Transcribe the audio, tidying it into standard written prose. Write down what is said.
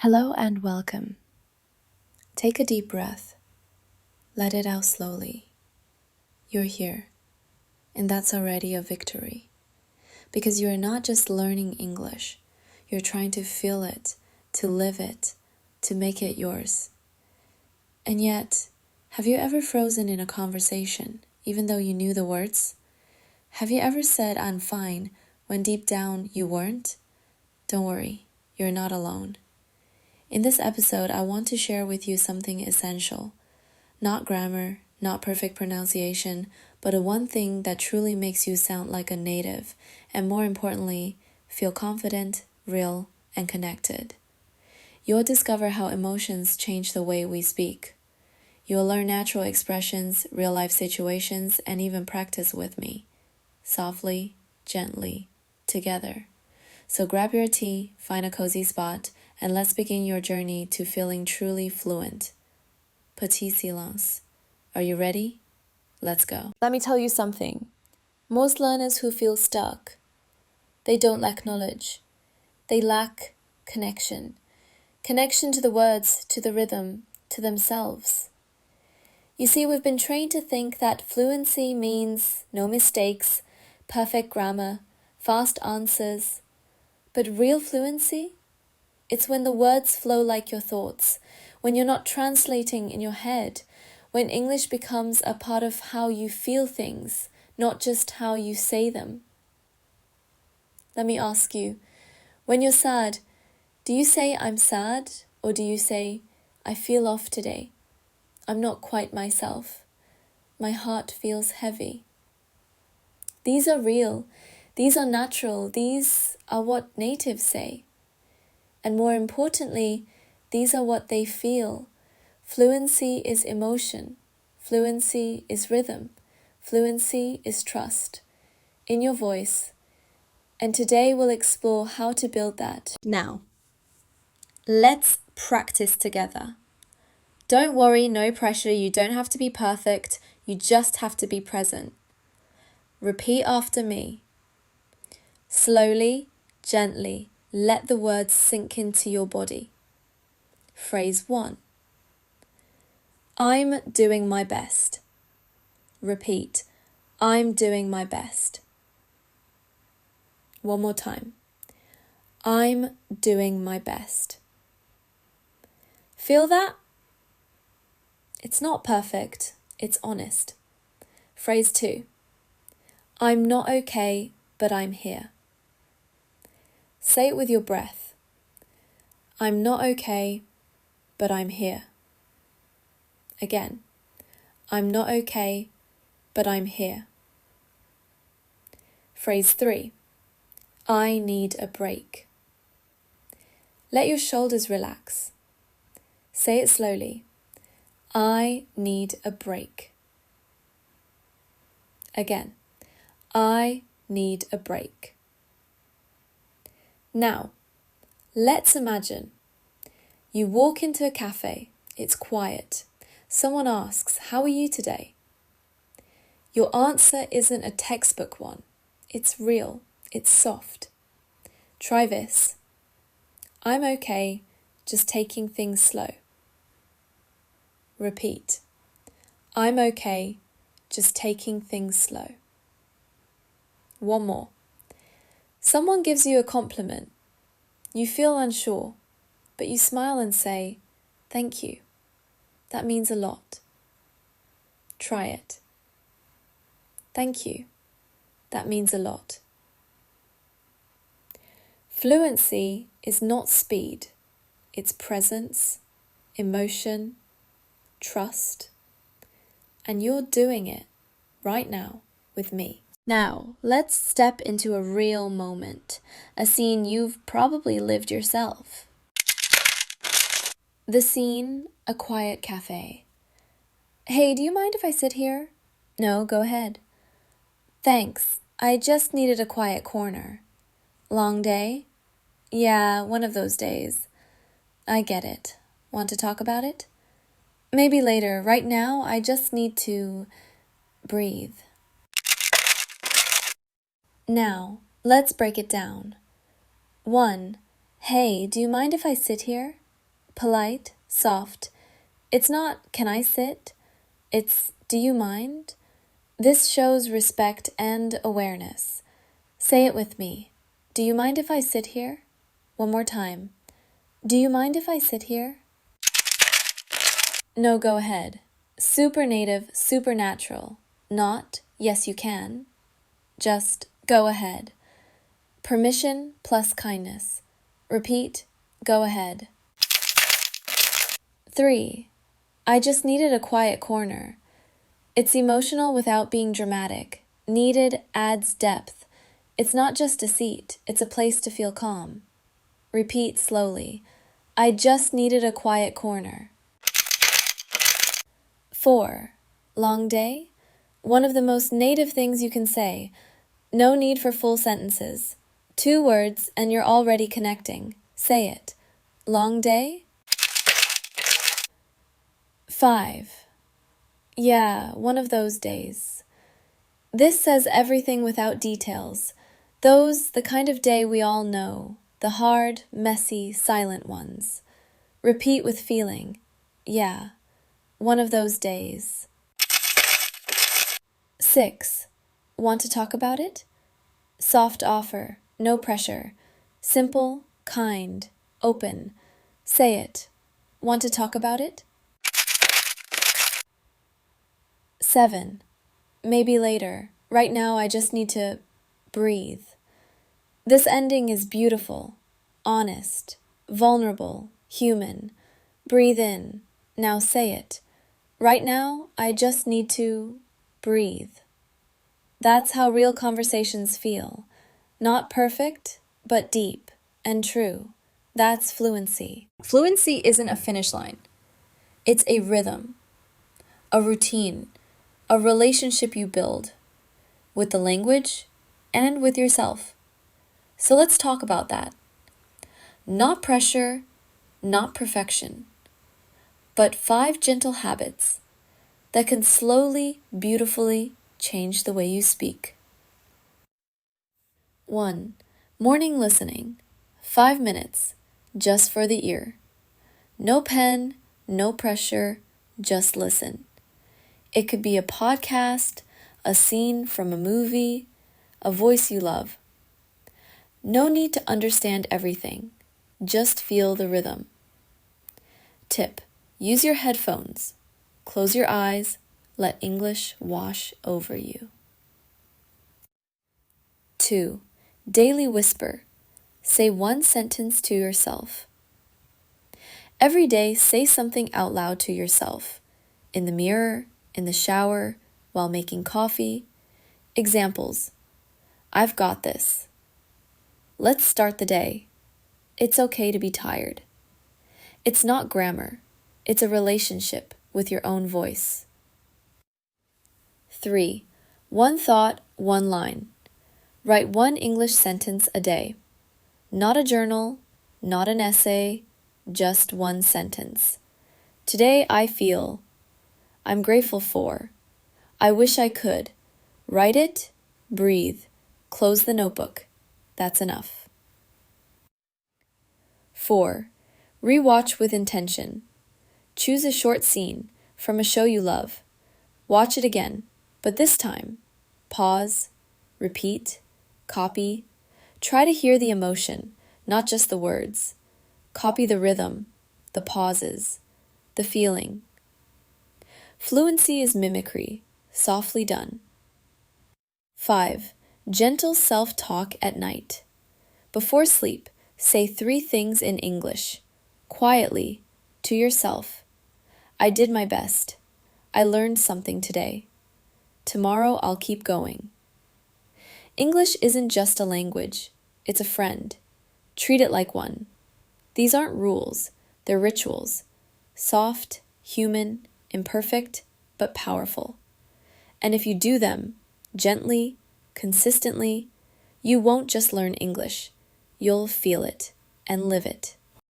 Hello and welcome. Take a deep breath. Let it out slowly. You're here, and that's already a victory. Because you're not just learning English, you're trying to feel it, to live it, to make it yours. And yet, have you ever frozen in a conversation, even though you knew the words? Have you ever said, "I'm fine," when deep down you weren't? Don't worry, you're not alone. In this episode, I want to share with you something essential. Not grammar, not perfect pronunciation, but a one thing that truly makes you sound like a native, and more importantly, feel confident, real, and connected. You'll discover how emotions change the way we speak. You'll learn natural expressions, real-life situations, and even practice with me. Softly, gently, together. So grab your tea, find a cozy spot, and let's begin your journey to feeling truly fluent. Petit silence. Are you ready? Let's go. Let me tell you something. Most learners who feel stuck, they don't lack knowledge. They lack connection. Connection to the words, to the rhythm, to themselves. You see, we've been trained to think that fluency means no mistakes, perfect grammar, fast answers. But real fluency? It's when the words flow like your thoughts, when you're not translating in your head, when English becomes a part of how you feel things, not just how you say them. Let me ask you, when you're sad, do you say "I'm sad" or do you say "I feel off today"? "I'm not quite myself. My heart feels heavy." These are real. These are natural. These are what natives say. And more importantly, these are what they feel. Fluency is emotion. Fluency is rhythm. Fluency is trust in your voice. And today we'll explore how to build that. Now, let's practice together. Don't worry, no pressure. You don't have to be perfect. You just have to be present. Repeat after me. Slowly, gently, let the words sink into your body. Phrase 1. I'm doing my best. Repeat. I'm doing my best. One more time. I'm doing my best. Feel that? It's not perfect, it's honest. Phrase 2. I'm not okay, but I'm here. Say it with your breath. I'm not okay, but I'm here. Again. I'm not okay, but I'm here. Phrase 3. I need a break. Let your shoulders relax. Say it slowly. I need a break. Again. I need a break. Now, let's imagine you walk into a cafe. It's quiet. Someone asks, "How are you today?" Your answer isn't a textbook one. It's real. It's soft. Try this. I'm okay, just taking things slow. Repeat. I'm okay, just taking things slow. One more. Someone gives you a compliment. You feel unsure, but you smile and say, "Thank you. That means a lot." Try it. Thank you. That means a lot. Fluency is not speed. It's presence, emotion, trust. And you're doing it right now with me. Now, let's step into a real moment, a scene you've probably lived yourself. The scene, a quiet cafe. "Hey, do you mind if I sit here?" "No, go ahead." "Thanks, I just needed a quiet corner." "Long day?" "Yeah, one of those days." "I get it. Want to talk about it?" "Maybe later. Right now, I just need to breathe." Now, let's break it down. 1. Hey, do you mind if I sit here? polite, soft. It's not, can I sit? It's, do you mind? This shows respect and awareness. Say it with me. Do you mind if I sit here? One more time. Do you mind if I sit here? No, go ahead. Super native, supernatural. Not, yes you can. Just, go ahead. Permission plus kindness. Repeat, go ahead. 3. I just needed a quiet corner. It's emotional without being dramatic. Needed adds depth. It's not just a seat, it's a place to feel calm. Repeat slowly. I just needed a quiet corner. 4. Long day? One of the most native things you can say. No need for full sentences. 2 words and you're already connecting. Say it. Long day? 5. Yeah, one of those days. This says everything without details. Those, the kind of day we all know. The hard, messy, silent ones. Repeat with feeling. Yeah, one of those days. 6. Want to talk about it? Soft offer, no pressure. Simple, kind, open. Say it. Want to talk about it? 7. Maybe later. Right now I just need to breathe. This ending is beautiful, honest, vulnerable, human. Breathe in. Now say it. Right now I just need to breathe. That's how real conversations feel. Not perfect, but deep and true. That's fluency. Fluency isn't a finish line. It's a rhythm, a routine, a relationship you build with the language and with yourself. So let's talk about that. Not pressure, not perfection, but 5 gentle habits that can slowly, beautifully change the way you speak. 1. Morning listening. 5 minutes, just for the ear. No pen, no pressure, just listen. It could be a podcast, a scene from a movie, a voice you love. No need to understand everything. Just feel the rhythm. Tip: use your headphones. Close your eyes. Let English wash over you. 2. Daily whisper. Say 1 sentence to yourself. Every day, say something out loud to yourself. In the mirror, in the shower, while making coffee. Examples: I've got this. Let's start the day. It's okay to be tired. It's not grammar. It's a relationship with your own voice. 3. 1 thought, 1 line. Write 1 English sentence a day. Not a journal, not an essay, just 1 sentence. Today I feel. I'm grateful for. I wish I could. Write it, breathe, close the notebook. That's enough. 4. Rewatch with intention. Choose a short scene from a show you love. Watch it again, but this time, pause, repeat, copy. Try to hear the emotion, not just the words. Copy the rhythm, the pauses, the feeling. Fluency is mimicry, softly done. 5. Gentle self-talk at night. Before sleep, say 3 things in English, quietly, to yourself. I did my best. I learned something today. Tomorrow I'll keep going. English isn't just a language, it's a friend. Treat it like one. These aren't rules, they're rituals. Soft, human, imperfect, but powerful. And if you do them gently, consistently, you won't just learn English. You'll feel it and live it.